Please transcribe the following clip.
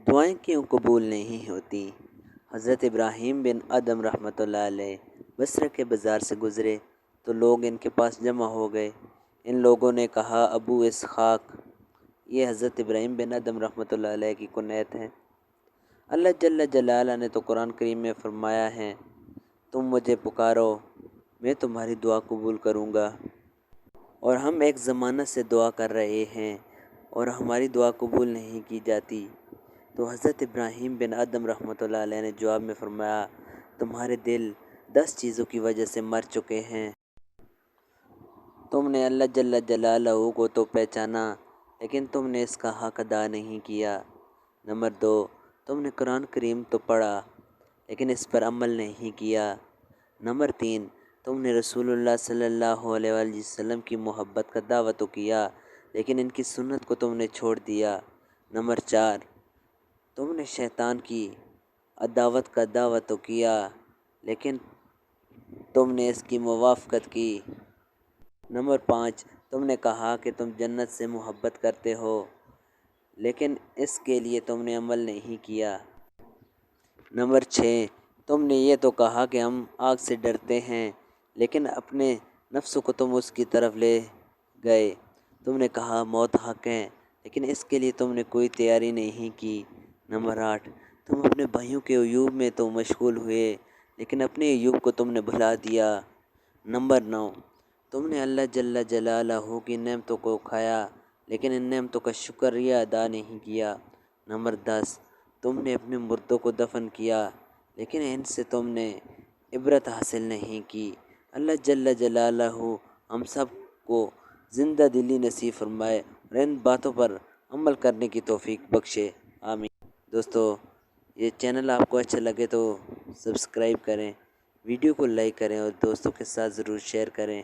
دعائیں کیوں قبول نہیں ہوتی؟ حضرت ابراہیم بن ادم رحمۃ اللہ علیہ بصرہ کے بازار سے گزرے تو لوگ ان کے پاس جمع ہو گئے۔ ان لوگوں نے کہا، ابو اسحاق، یہ حضرت ابراہیم بن ادم رحمۃ اللہ علیہ کی کنیت ہے۔ اللہ جل جلالہ نے تو قرآن کریم میں فرمایا ہے، تم مجھے پکارو میں تمہاری دعا قبول کروں گا۔ اور ہم ایک زمانہ سے دعا کر رہے ہیں اور ہماری دعا قبول نہیں کی جاتی۔ تو حضرت ابراہیم بن ادم رحمۃ اللہ علیہ نے جواب میں فرمایا، تمہارے دل 10 چیزوں کی وجہ سے مر چکے ہیں۔ تم نے اللہ جل جلالہ کو تو پہچانا، لیکن تم نے اس کا حق ادا نہیں کیا۔ نمبر 2، تم نے قرآن کریم تو پڑھا لیکن اس پر عمل نہیں کیا۔ نمبر 3، تم نے رسول اللہ صلی اللہ علیہ وآلہ وسلم کی محبت کا دعویٰ تو کیا لیکن ان کی سنت کو تم نے چھوڑ دیا۔ نمبر 4، تم نے شیطان کی عداوت کا دعویٰ تو کیا لیکن تم نے اس کی موافقت کی۔ نمبر 5، تم نے کہا کہ تم جنت سے محبت کرتے ہو لیکن اس کے لیے تم نے عمل نہیں کیا۔ نمبر 6، تم نے یہ تو کہا کہ ہم آگ سے ڈرتے ہیں لیکن اپنے نفس کو تم اس کی طرف لے گئے۔ تم نے کہا موت حق ہے لیکن اس کے لیے تم نے کوئی تیاری نہیں کی۔ نمبر 8، تم اپنے بھائیوں کے عیوب میں تو مشغول ہوئے لیکن اپنے عیوب کو تم نے بھلا دیا۔ نمبر 9، تم نے اللہ جل جلالہ کی نعمتوں کو کھایا لیکن ان نعمتوں کا شکریہ ادا نہیں کیا۔ نمبر 10، تم نے اپنے مردوں کو دفن کیا لیکن ان سے تم نے عبرت حاصل نہیں کی۔ اللہ جل جلالہ ہم سب کو زندہ دلی نصیب فرمائے اور ان باتوں پر عمل کرنے کی توفیق بخشے، آمین۔ دوستو، یہ چینل آپ کو اچھا لگے تو سبسکرائب کریں، ویڈیو کو لائک کریں اور دوستوں کے ساتھ ضرور شیئر کریں۔